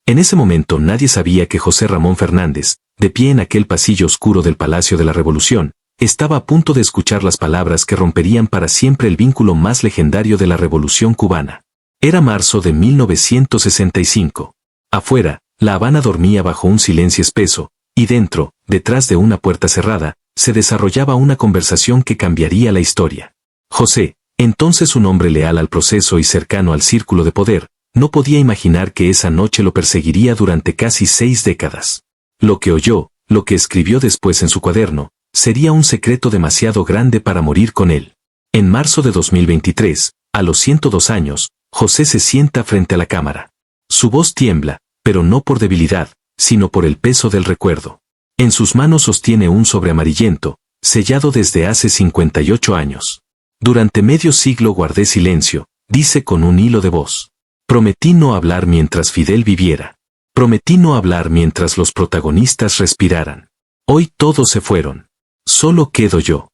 En ese momento nadie sabía que José Ramón Fernández, de pie en aquel pasillo oscuro del Palacio de la Revolución, estaba a punto de escuchar las palabras que romperían para siempre el vínculo más legendario de la Revolución cubana. Era marzo de 1965. Afuera, La Habana dormía bajo un silencio espeso, y dentro, detrás de una puerta cerrada, se desarrollaba una conversación que cambiaría la historia. José, entonces un hombre leal al proceso y cercano al círculo de poder, no podía imaginar que esa noche lo perseguiría durante casi 6 décadas. Lo que oyó, lo que escribió después en su cuaderno, sería un secreto demasiado grande para morir con él. En marzo de 2023, a los 102 años, José se sienta frente a la cámara. Su voz tiembla, pero no por debilidad, sino por el peso del recuerdo. En sus manos sostiene un sobre amarillento, sellado desde hace 58 años. Durante medio siglo guardé silencio, dice con un hilo de voz. Prometí no hablar mientras Fidel viviera. Prometí no hablar mientras los protagonistas respiraran. Hoy todos se fueron. Solo quedo yo.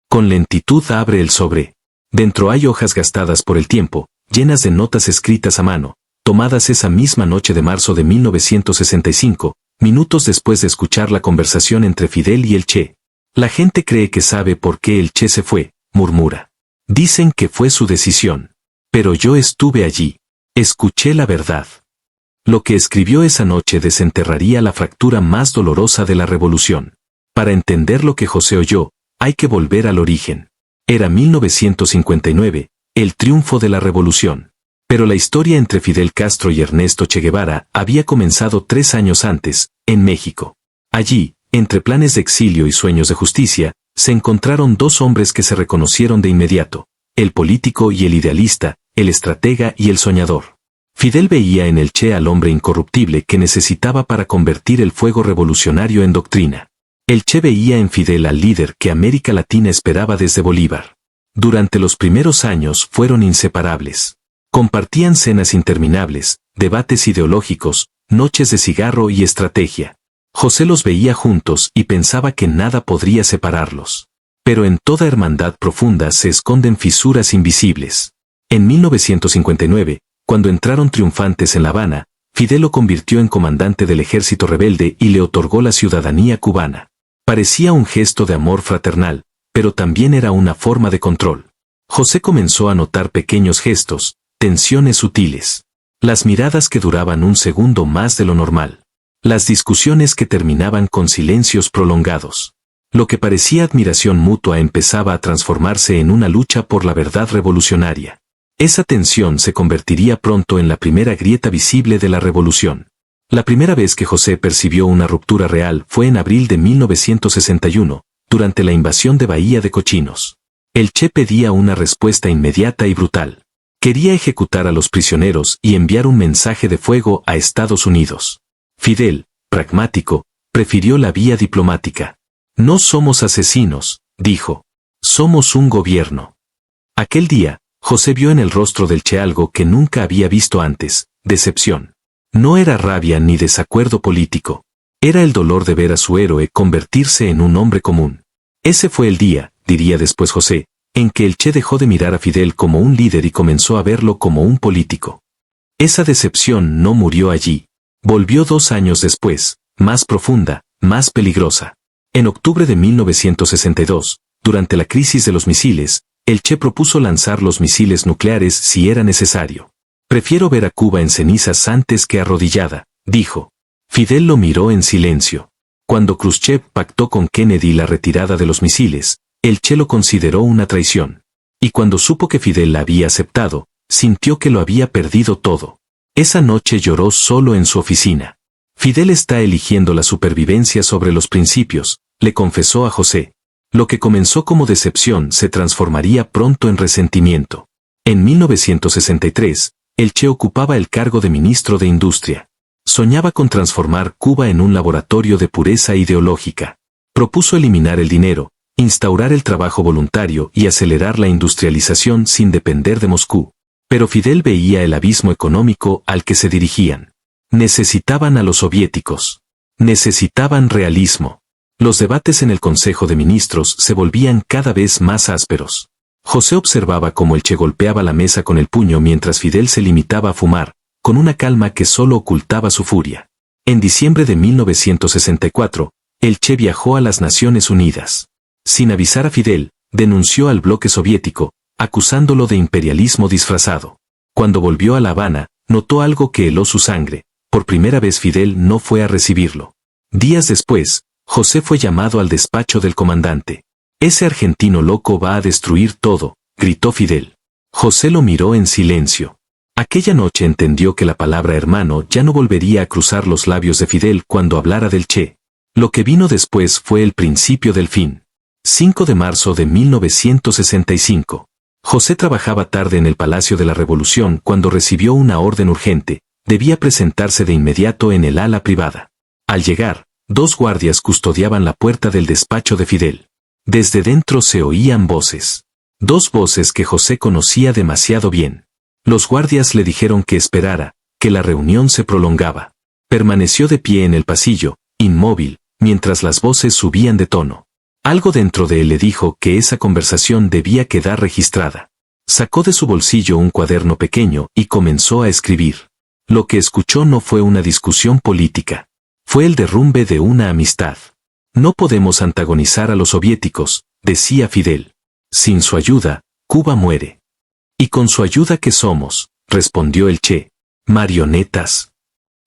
Con lentitud abre el sobre. Dentro hay hojas gastadas por el tiempo, llenas de notas escritas a mano, tomadas esa misma noche de marzo de 1965, minutos después de escuchar la conversación entre Fidel y el Che. La gente cree que sabe por qué el Che se fue, murmura. Dicen que fue su decisión. Pero yo estuve allí. Escuché la verdad. Lo que escribió esa noche desenterraría la fractura más dolorosa de la revolución. Para entender lo que José oyó, hay que volver al origen. Era 1959, el triunfo de la revolución. Pero la historia entre Fidel Castro y Ernesto Che Guevara había comenzado 3 años antes, en México. Allí, entre planes de exilio y sueños de justicia, se encontraron 2 hombres que se reconocieron de inmediato, el político y el idealista, el estratega y el soñador. Fidel veía en el Che al hombre incorruptible que necesitaba para convertir el fuego revolucionario en doctrina. El Che veía en Fidel al líder que América Latina esperaba desde Bolívar. Durante los primeros años fueron inseparables. Compartían cenas interminables, debates ideológicos, noches de cigarro y estrategia. José los veía juntos y pensaba que nada podría separarlos. Pero en toda hermandad profunda se esconden fisuras invisibles. En 1959, cuando entraron triunfantes en La Habana, Fidel lo convirtió en comandante del ejército rebelde y le otorgó la ciudadanía cubana. Parecía un gesto de amor fraternal, pero también era una forma de control. José comenzó a notar pequeños gestos, tensiones sutiles. Las miradas que duraban un segundo más de lo normal. Las discusiones que terminaban con silencios prolongados. Lo que parecía admiración mutua empezaba a transformarse en una lucha por la verdad revolucionaria. Esa tensión se convertiría pronto en la primera grieta visible de la revolución. La primera vez que José percibió una ruptura real fue en abril de 1961, durante la invasión de Bahía de Cochinos. El Che pedía una respuesta inmediata y brutal. Quería ejecutar a los prisioneros y enviar un mensaje de fuego a Estados Unidos. Fidel, pragmático, prefirió la vía diplomática. No somos asesinos, dijo. Somos un gobierno. Aquel día, José vio en el rostro del Che algo que nunca había visto antes, decepción. No era rabia ni desacuerdo político. Era el dolor de ver a su héroe convertirse en un hombre común. Ese fue el día, diría después José, en que el Che dejó de mirar a Fidel como un líder y comenzó a verlo como un político. Esa decepción no murió allí. Volvió 2 años después, más profunda, más peligrosa. En octubre de 1962, durante la crisis de los misiles, el Che propuso lanzar los misiles nucleares si era necesario. Prefiero ver a Cuba en cenizas antes que arrodillada, dijo. Fidel lo miró en silencio. Cuando Khrushchev pactó con Kennedy la retirada de los misiles, el Che lo consideró una traición. Y cuando supo que Fidel la había aceptado, sintió que lo había perdido todo. Esa noche lloró solo en su oficina. Fidel está eligiendo la supervivencia sobre los principios, le confesó a José. Lo que comenzó como decepción se transformaría pronto en resentimiento. En 1963, el Che ocupaba el cargo de ministro de Industria. Soñaba con transformar Cuba en un laboratorio de pureza ideológica. Propuso eliminar el dinero, instaurar el trabajo voluntario y acelerar la industrialización sin depender de Moscú. Pero Fidel veía el abismo económico al que se dirigían. Necesitaban a los soviéticos. Necesitaban realismo. Los debates en el Consejo de Ministros se volvían cada vez más ásperos. José observaba cómo el Che golpeaba la mesa con el puño mientras Fidel se limitaba a fumar, con una calma que solo ocultaba su furia. En diciembre de 1964, el Che viajó a las Naciones Unidas. Sin avisar a Fidel, denunció al bloque soviético, acusándolo de imperialismo disfrazado. Cuando volvió a La Habana, notó algo que heló su sangre. Por primera vez Fidel no fue a recibirlo. Días después, José fue llamado al despacho del comandante. «Ese argentino loco va a destruir todo», gritó Fidel. José lo miró en silencio. Aquella noche entendió que la palabra hermano ya no volvería a cruzar los labios de Fidel cuando hablara del Che. Lo que vino después fue el principio del fin. 5 de marzo de 1965. José trabajaba tarde en el Palacio de la Revolución cuando recibió una orden urgente. Debía presentarse de inmediato en el ala privada. Al llegar, 2 guardias custodiaban la puerta del despacho de Fidel. Desde dentro se oían voces. 2 voces que José conocía demasiado bien. Los guardias le dijeron que esperara, que la reunión se prolongaba. Permaneció de pie en el pasillo, inmóvil, mientras las voces subían de tono. Algo dentro de él le dijo que esa conversación debía quedar registrada. Sacó de su bolsillo un cuaderno pequeño y comenzó a escribir. Lo que escuchó no fue una discusión política. Fue el derrumbe de una amistad. «No podemos antagonizar a los soviéticos», decía Fidel. «Sin su ayuda, Cuba muere». «¿Y con su ayuda qué somos?», respondió el Che. «Marionetas».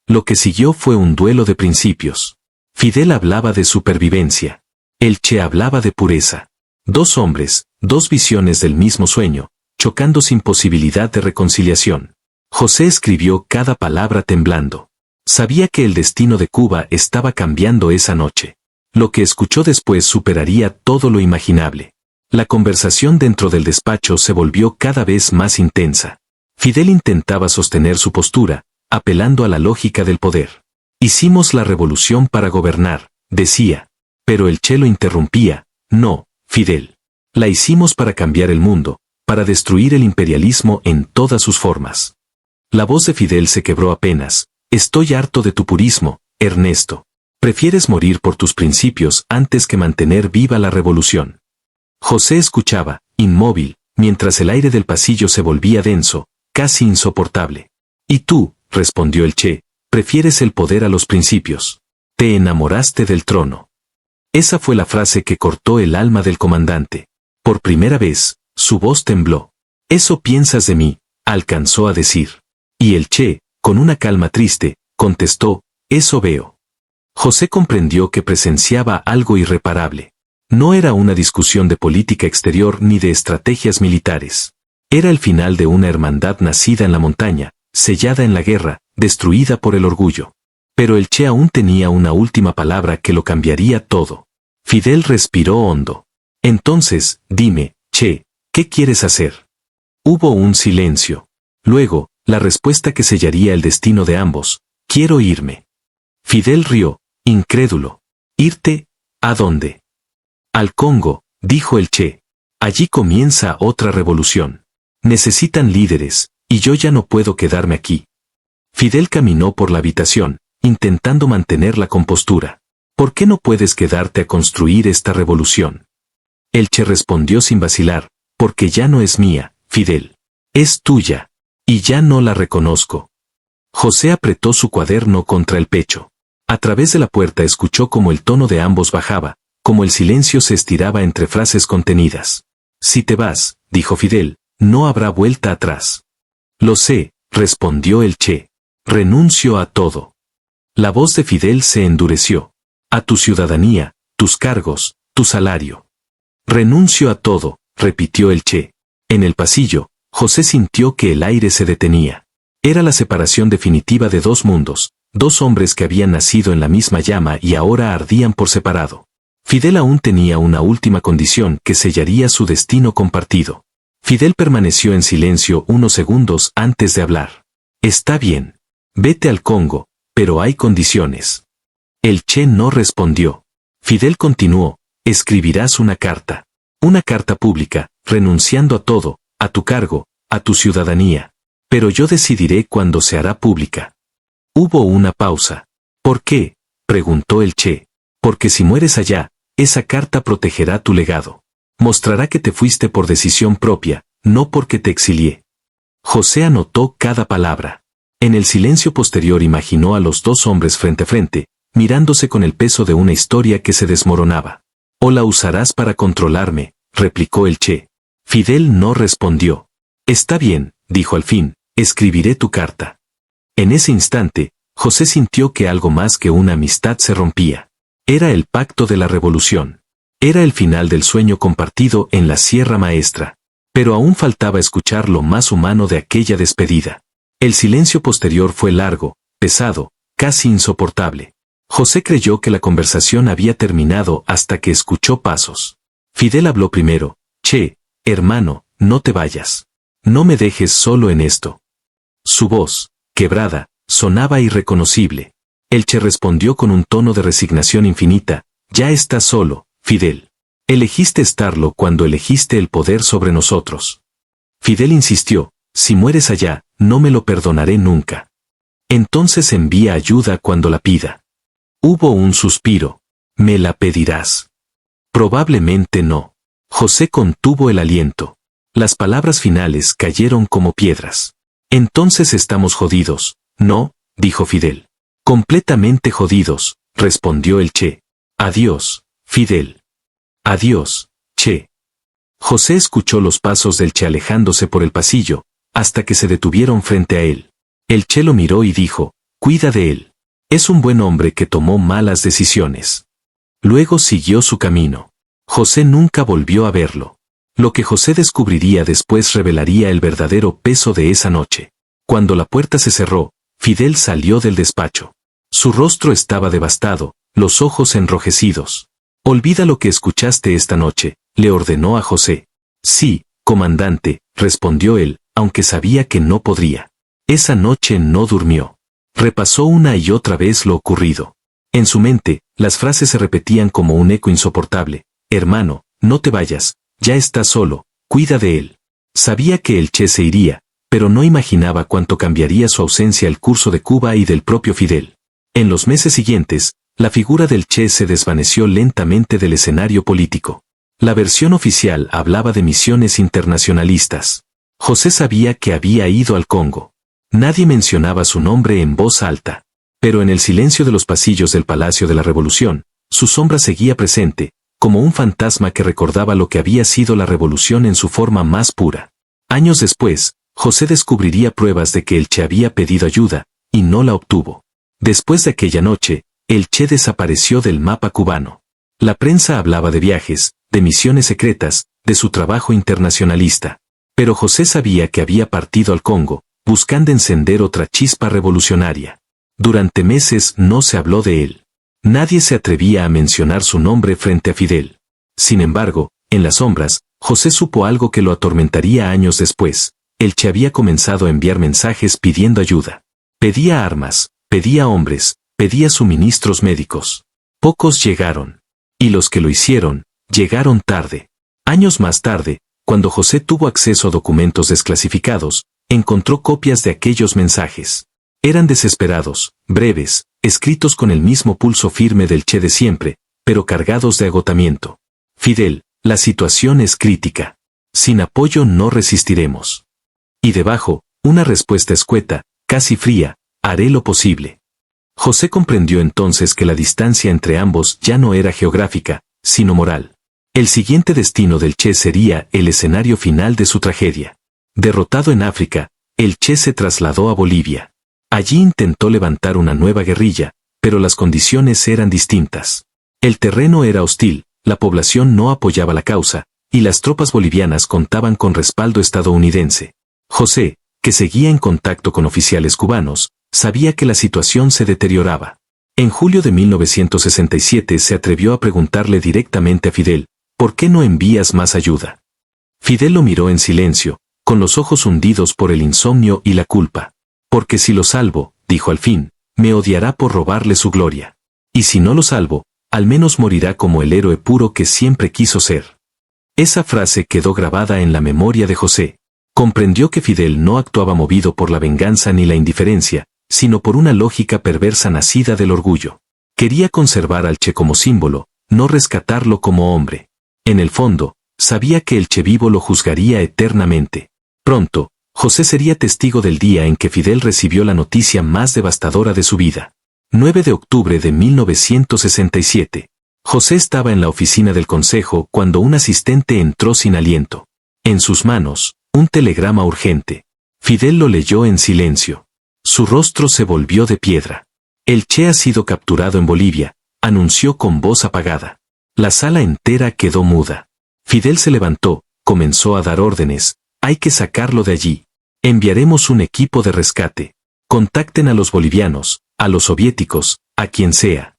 Lo que siguió fue un duelo de principios. Fidel hablaba de supervivencia. El Che hablaba de pureza. 2 hombres, 2 visiones del mismo sueño, chocando sin posibilidad de reconciliación. José escribió cada palabra temblando. Sabía que el destino de Cuba estaba cambiando esa noche. Lo que escuchó después superaría todo lo imaginable. La conversación dentro del despacho se volvió cada vez más intensa. Fidel intentaba sostener su postura, apelando a la lógica del poder. «Hicimos la revolución para gobernar», decía. Pero el Che lo interrumpía. «No, Fidel. La hicimos para cambiar el mundo, para destruir el imperialismo en todas sus formas». La voz de Fidel se quebró apenas. «Estoy harto de tu purismo, Ernesto. Prefieres morir por tus principios antes que mantener viva la revolución». José escuchaba, inmóvil, mientras el aire del pasillo se volvía denso, casi insoportable. «Y tú», respondió el Che, «prefieres el poder a los principios. Te enamoraste del trono». Esa fue la frase que cortó el alma del comandante. Por primera vez, su voz tembló. «Eso piensas de mí», alcanzó a decir. Y el Che, con una calma triste, contestó, «Eso veo». José comprendió que presenciaba algo irreparable. No era una discusión de política exterior ni de estrategias militares. Era el final de una hermandad nacida en la montaña, sellada en la guerra, destruida por el orgullo. Pero el Che aún tenía una última palabra que lo cambiaría todo. Fidel respiró hondo. «Entonces, dime, Che, ¿qué quieres hacer?». Hubo un silencio. Luego, la respuesta que sellaría el destino de ambos: «Quiero irme». Fidel rió, incrédulo. «¿Irte? ¿A dónde?». «Al Congo», dijo el Che. «Allí comienza otra revolución. Necesitan líderes, y yo ya no puedo quedarme aquí». Fidel caminó por la habitación, intentando mantener la compostura. «¿Por qué no puedes quedarte a construir esta revolución?». El Che respondió sin vacilar: «Porque ya no es mía, Fidel. Es tuya. Y ya no la reconozco». José apretó su cuaderno contra el pecho. A través de la puerta escuchó cómo el tono de ambos bajaba, como el silencio se estiraba entre frases contenidas. «Si te vas», dijo Fidel, «no habrá vuelta atrás». «Lo sé», respondió el Che. «Renuncio a todo». La voz de Fidel se endureció. «A tu ciudadanía, tus cargos, tu salario». «Renuncio a todo», repitió el Che. En el pasillo, José sintió que el aire se detenía. Era la separación definitiva de 2 mundos, 2 hombres que habían nacido en la misma llama y ahora ardían por separado. Fidel aún tenía una última condición que sellaría su destino compartido. Fidel permaneció en silencio unos segundos antes de hablar. «Está bien. Vete al Congo, pero hay condiciones». El Che no respondió. Fidel continuó: «Escribirás una carta. Una carta pública, renunciando a todo, a tu cargo, a tu ciudadanía. Pero yo decidiré cuándo se hará pública». Hubo una pausa. «¿Por qué?», preguntó el Che. «Porque si mueres allá, esa carta protegerá tu legado. Mostrará que te fuiste por decisión propia, no porque te exilié». José anotó cada palabra. En el silencio posterior imaginó a los dos hombres frente a frente, mirándose con el peso de una historia que se desmoronaba. «¿O la usarás para controlarme?», replicó el Che. Fidel no respondió. «Está bien», dijo al fin, «escribiré tu carta». En ese instante, José sintió que algo más que una amistad se rompía. Era el pacto de la revolución. Era el final del sueño compartido en la Sierra Maestra. Pero aún faltaba escuchar lo más humano de aquella despedida. El silencio posterior fue largo, pesado, casi insoportable. José creyó que la conversación había terminado hasta que escuchó pasos. Fidel habló primero. «Che, hermano, no te vayas. No me dejes solo en esto». Su voz, quebrada, sonaba irreconocible. El Che respondió con un tono de resignación infinita. «Ya estás solo, Fidel. Elegiste estarlo cuando elegiste el poder sobre nosotros». Fidel insistió. «Si mueres allá, no me lo perdonaré nunca. Entonces envía ayuda cuando la pida». Hubo un suspiro. «¿Me la pedirás?». «Probablemente no». José contuvo el aliento. Las palabras finales cayeron como piedras. «Entonces estamos jodidos, ¿no?», dijo Fidel. «Completamente jodidos», respondió el Che. «Adiós, Fidel». «Adiós, Che». José escuchó los pasos del Che alejándose por el pasillo, hasta que se detuvieron frente a él. El Che lo miró y dijo: «Cuida de él. Es un buen hombre que tomó malas decisiones». Luego siguió su camino. José nunca volvió a verlo. Lo que José descubriría después revelaría el verdadero peso de esa noche. Cuando la puerta se cerró, Fidel salió del despacho. Su rostro estaba devastado, los ojos enrojecidos. «Olvida lo que escuchaste esta noche», le ordenó a José. «Sí, comandante», respondió él, aunque sabía que no podría. Esa noche no durmió. Repasó una y otra vez lo ocurrido. En su mente, las frases se repetían como un eco insoportable. «Hermano, no te vayas, ya estás solo, cuida de él». Sabía que el Che se iría, pero no imaginaba cuánto cambiaría su ausencia el curso de Cuba y del propio Fidel. En los meses siguientes, la figura del Che se desvaneció lentamente del escenario político. La versión oficial hablaba de misiones internacionalistas. José sabía que había ido al Congo. Nadie mencionaba su nombre en voz alta. Pero en el silencio de los pasillos del Palacio de la Revolución, su sombra seguía presente, como un fantasma que recordaba lo que había sido la revolución en su forma más pura. Años después, José descubriría pruebas de que el Che había pedido ayuda, y no la obtuvo. Después de aquella noche, el Che desapareció del mapa cubano. La prensa hablaba de viajes, de misiones secretas, de su trabajo internacionalista. Pero José sabía que había partido al Congo, buscando encender otra chispa revolucionaria. Durante meses no se habló de él. Nadie se atrevía a mencionar su nombre frente a Fidel. Sin embargo, en las sombras, José supo algo que lo atormentaría años después. El Che había comenzado a enviar mensajes pidiendo ayuda. Pedía armas, pedía hombres, pedía suministros médicos. Pocos llegaron. Y los que lo hicieron, llegaron tarde. Años más tarde, cuando José tuvo acceso a documentos desclasificados, encontró copias de aquellos mensajes. Eran desesperados, breves, escritos con el mismo pulso firme del Che de siempre, pero cargados de agotamiento. «Fidel, la situación es crítica. Sin apoyo no resistiremos». Y debajo, una respuesta escueta, casi fría: «Haré lo posible». José comprendió entonces que la distancia entre ambos ya no era geográfica, sino moral. El siguiente destino del Che sería el escenario final de su tragedia. Derrotado en África, el Che se trasladó a Bolivia. Allí intentó levantar una nueva guerrilla, pero las condiciones eran distintas. El terreno era hostil, la población no apoyaba la causa, y las tropas bolivianas contaban con respaldo estadounidense. José, que seguía en contacto con oficiales cubanos, sabía que la situación se deterioraba. En julio de 1967 se atrevió a preguntarle directamente a Fidel: «¿Por qué no envías más ayuda?». Fidel lo miró en silencio, con los ojos hundidos por el insomnio y la culpa. «Porque si lo salvo», dijo al fin, «me odiará por robarle su gloria. Y si no lo salvo, al menos morirá como el héroe puro que siempre quiso ser». Esa frase quedó grabada en la memoria de José. Comprendió que Fidel no actuaba movido por la venganza ni la indiferencia, sino por una lógica perversa nacida del orgullo. Quería conservar al Che como símbolo, no rescatarlo como hombre. En el fondo, sabía que el Che vivo lo juzgaría eternamente. Pronto, José sería testigo del día en que Fidel recibió la noticia más devastadora de su vida. 9 de octubre de 1967. José estaba en la oficina del consejo cuando un asistente entró sin aliento. En sus manos, un telegrama urgente. Fidel lo leyó en silencio. Su rostro se volvió de piedra. El Che ha sido capturado en Bolivia, anunció con voz apagada. La sala entera quedó muda. Fidel se levantó, comenzó a dar órdenes. Hay que sacarlo de allí. Enviaremos un equipo de rescate. Contacten a los bolivianos, a los soviéticos, a quien sea.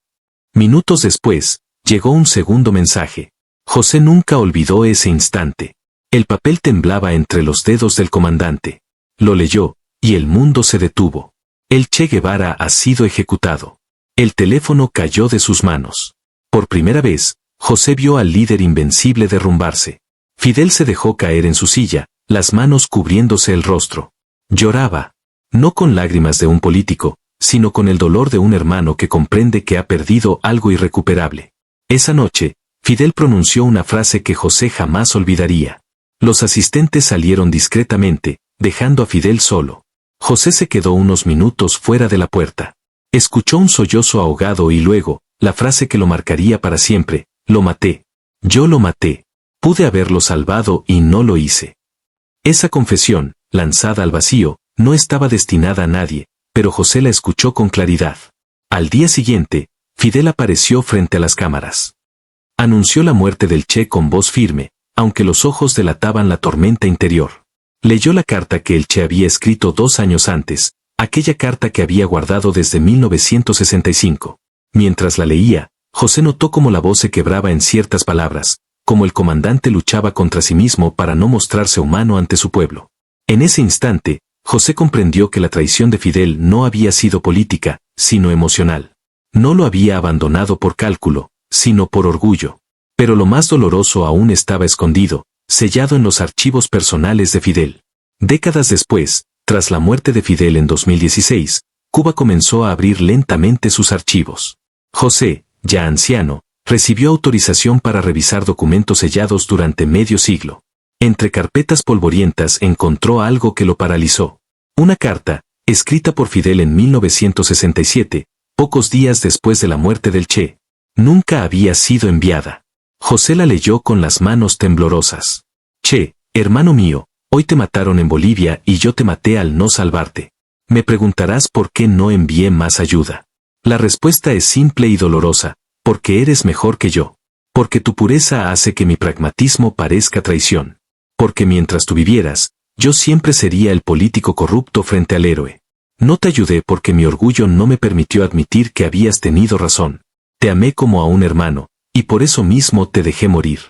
Minutos después, llegó un segundo mensaje. José nunca olvidó ese instante. El papel temblaba entre los dedos del comandante. Lo leyó, y el mundo se detuvo. El Che Guevara ha sido ejecutado. El teléfono cayó de sus manos. Por primera vez, José vio al líder invencible derrumbarse. Fidel se dejó caer en su silla, las manos cubriéndose el rostro. Lloraba. No con lágrimas de un político, sino con el dolor de un hermano que comprende que ha perdido algo irrecuperable. Esa noche, Fidel pronunció una frase que José jamás olvidaría. Los asistentes salieron discretamente, dejando a Fidel solo. José se quedó unos minutos fuera de la puerta. Escuchó un sollozo ahogado y luego, la frase que lo marcaría para siempre: lo maté. Yo lo maté. Pude haberlo salvado y no lo hice. Esa confesión, lanzada al vacío, no estaba destinada a nadie, pero José la escuchó con claridad. Al día siguiente, Fidel apareció frente a las cámaras. Anunció la muerte del Che con voz firme, aunque los ojos delataban la tormenta interior. Leyó la carta que el Che había escrito 2 años antes, aquella carta que había guardado desde 1965. Mientras la leía, José notó cómo la voz se quebraba en ciertas palabras, como el comandante luchaba contra sí mismo para no mostrarse humano ante su pueblo. En ese instante, José comprendió que la traición de Fidel no había sido política, sino emocional. No lo había abandonado por cálculo, sino por orgullo. Pero lo más doloroso aún estaba escondido, sellado en los archivos personales de Fidel. Décadas después, tras la muerte de Fidel en 2016, Cuba comenzó a abrir lentamente sus archivos. José, ya anciano, recibió autorización para revisar documentos sellados durante medio siglo. Entre carpetas polvorientas encontró algo que lo paralizó. Una carta, escrita por Fidel en 1967, pocos días después de la muerte del Che. Nunca había sido enviada. José la leyó con las manos temblorosas. Che, hermano mío, hoy te mataron en Bolivia y yo te maté al no salvarte. Me preguntarás por qué no envié más ayuda. La respuesta es simple y dolorosa: porque eres mejor que yo. Porque tu pureza hace que mi pragmatismo parezca traición. Porque mientras tú vivieras, yo siempre sería el político corrupto frente al héroe. No te ayudé porque mi orgullo no me permitió admitir que habías tenido razón. Te amé como a un hermano, y por eso mismo te dejé morir.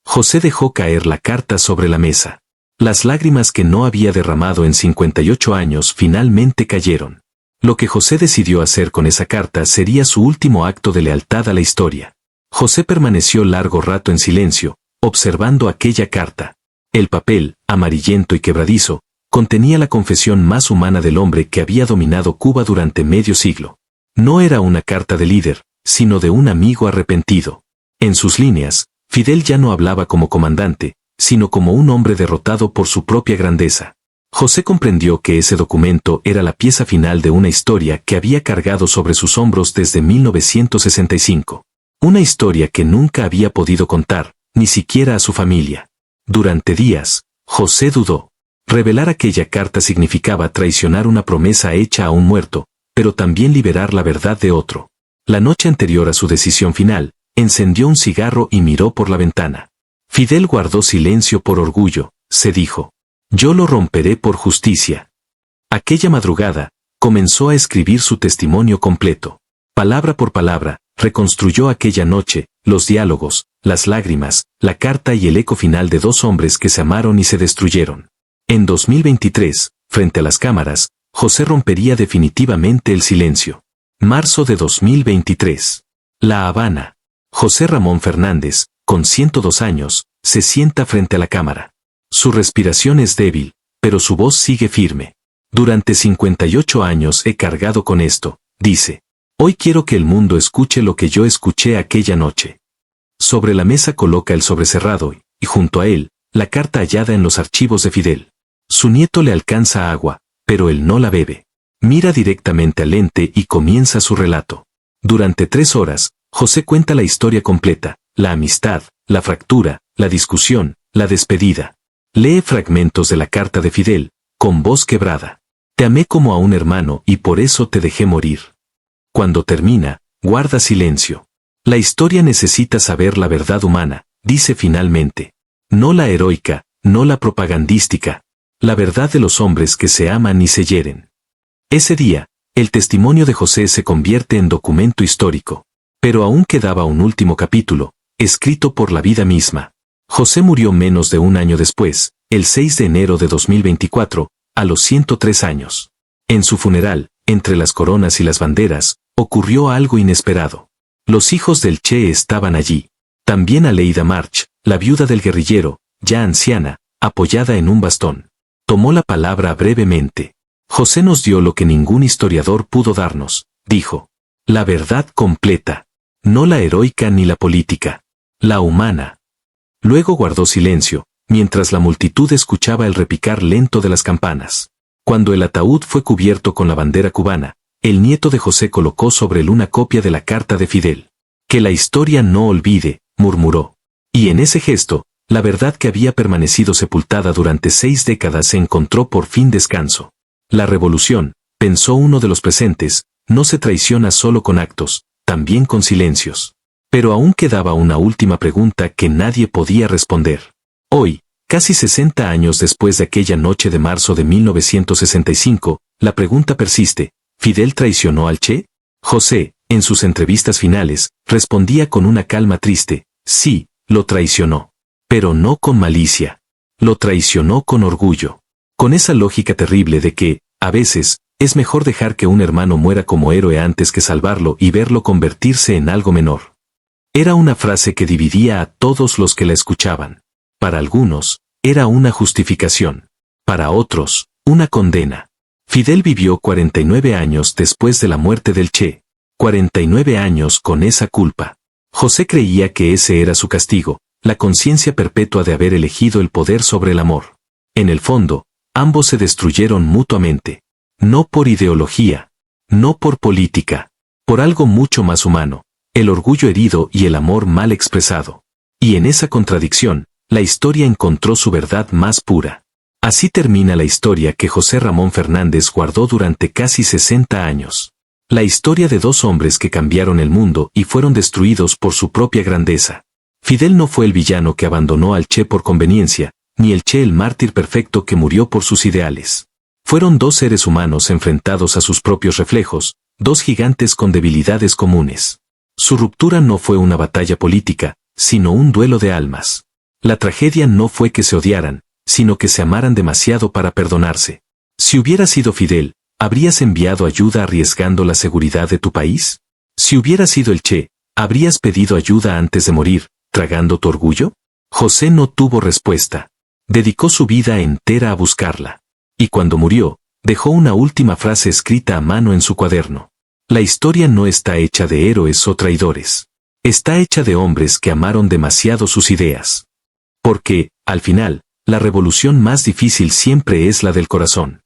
José dejó caer la carta sobre la mesa. Las lágrimas que no había derramado en 58 años finalmente cayeron. Lo que José decidió hacer con esa carta sería su último acto de lealtad a la historia. José permaneció largo rato en silencio, observando aquella carta. El papel, amarillento y quebradizo, contenía la confesión más humana del hombre que había dominado Cuba durante medio siglo. No era una carta de líder, sino de un amigo arrepentido. En sus líneas, Fidel ya no hablaba como comandante, sino como un hombre derrotado por su propia grandeza. José comprendió que ese documento era la pieza final de una historia que había cargado sobre sus hombros desde 1965. Una historia que nunca había podido contar, ni siquiera a su familia. Durante días, José dudó. Revelar aquella carta significaba traicionar una promesa hecha a un muerto, pero también liberar la verdad de otro. La noche anterior a su decisión final, encendió un cigarro y miró por la ventana. Fidel guardó silencio por orgullo, se dijo. Yo lo romperé por justicia. Aquella madrugada, comenzó a escribir su testimonio completo. Palabra por palabra, reconstruyó aquella noche, los diálogos, las lágrimas, la carta y el eco final de 2 hombres que se amaron y se destruyeron. En 2023, frente a las cámaras, José rompería definitivamente el silencio. Marzo de 2023. La Habana. José Ramón Fernández, con 102 años, se sienta frente a la cámara. Su respiración es débil, pero su voz sigue firme. Durante 58 años he cargado con esto, dice. Hoy quiero que el mundo escuche lo que yo escuché aquella noche. Sobre la mesa coloca el sobrecerrado y, junto a él, la carta hallada en los archivos de Fidel. Su nieto le alcanza agua, pero él no la bebe. Mira directamente al ente y comienza su relato. Durante 3 horas, José cuenta la historia completa, la amistad, la fractura, la discusión, la despedida. Lee fragmentos de la carta de Fidel, con voz quebrada. Te amé como a un hermano y por eso te dejé morir. Cuando termina, guarda silencio. La historia necesita saber la verdad humana, dice finalmente. No la heroica, no la propagandística. La verdad de los hombres que se aman y se hieren. Ese día, el testimonio de José se convierte en documento histórico. Pero aún quedaba un último capítulo, escrito por la vida misma. José murió menos de un año después, el 6 de enero de 2024, a los 103 años. En su funeral, entre las coronas y las banderas, ocurrió algo inesperado. Los hijos del Che estaban allí. También Aleida March, la viuda del guerrillero, ya anciana, apoyada en un bastón. Tomó la palabra brevemente. José nos dio lo que ningún historiador pudo darnos, dijo. La verdad completa. No la heroica ni la política. La humana. Luego guardó silencio, mientras la multitud escuchaba el repicar lento de las campanas. Cuando el ataúd fue cubierto con la bandera cubana, el nieto de José colocó sobre él una copia de la carta de Fidel. Que la historia no olvide, murmuró. Y en ese gesto, la verdad que había permanecido sepultada durante 6 décadas se encontró por fin descanso. La revolución, pensó uno de los presentes, no se traiciona solo con actos, también con silencios. Pero aún quedaba una última pregunta que nadie podía responder. Hoy, casi 60 años después de aquella noche de marzo de 1965, la pregunta persiste, ¿Fidel traicionó al Che? José, en sus entrevistas finales, respondía con una calma triste, sí, lo traicionó. Pero no con malicia. Lo traicionó con orgullo. Con esa lógica terrible de que, a veces, es mejor dejar que un hermano muera como héroe antes que salvarlo y verlo convertirse en algo menor. Era una frase que dividía a todos los que la escuchaban. Para algunos, era una justificación. Para otros, una condena. Fidel vivió 49 años después de la muerte del Che. 49 años con esa culpa. José creía que ese era su castigo, la conciencia perpetua de haber elegido el poder sobre el amor. En el fondo, ambos se destruyeron mutuamente. No por ideología, no por política, por algo mucho más humano, el orgullo herido y el amor mal expresado. Y en esa contradicción, la historia encontró su verdad más pura. Así termina la historia que José Ramón Fernández guardó durante casi 60 años. La historia de 2 hombres que cambiaron el mundo y fueron destruidos por su propia grandeza. Fidel no fue el villano que abandonó al Che por conveniencia, ni el Che el mártir perfecto que murió por sus ideales. Fueron 2 seres humanos enfrentados a sus propios reflejos, 2 gigantes con debilidades comunes. Su ruptura no fue una batalla política, sino un duelo de almas. La tragedia no fue que se odiaran, sino que se amaran demasiado para perdonarse. Si hubiera sido Fidel, ¿habrías enviado ayuda arriesgando la seguridad de tu país? Si hubiera sido el Che, ¿habrías pedido ayuda antes de morir, tragando tu orgullo? José no tuvo respuesta. Dedicó su vida entera a buscarla. Y cuando murió, dejó una última frase escrita a mano en su cuaderno. La historia no está hecha de héroes o traidores. Está hecha de hombres que amaron demasiado sus ideas. Porque, al final, la revolución más difícil siempre es la del corazón.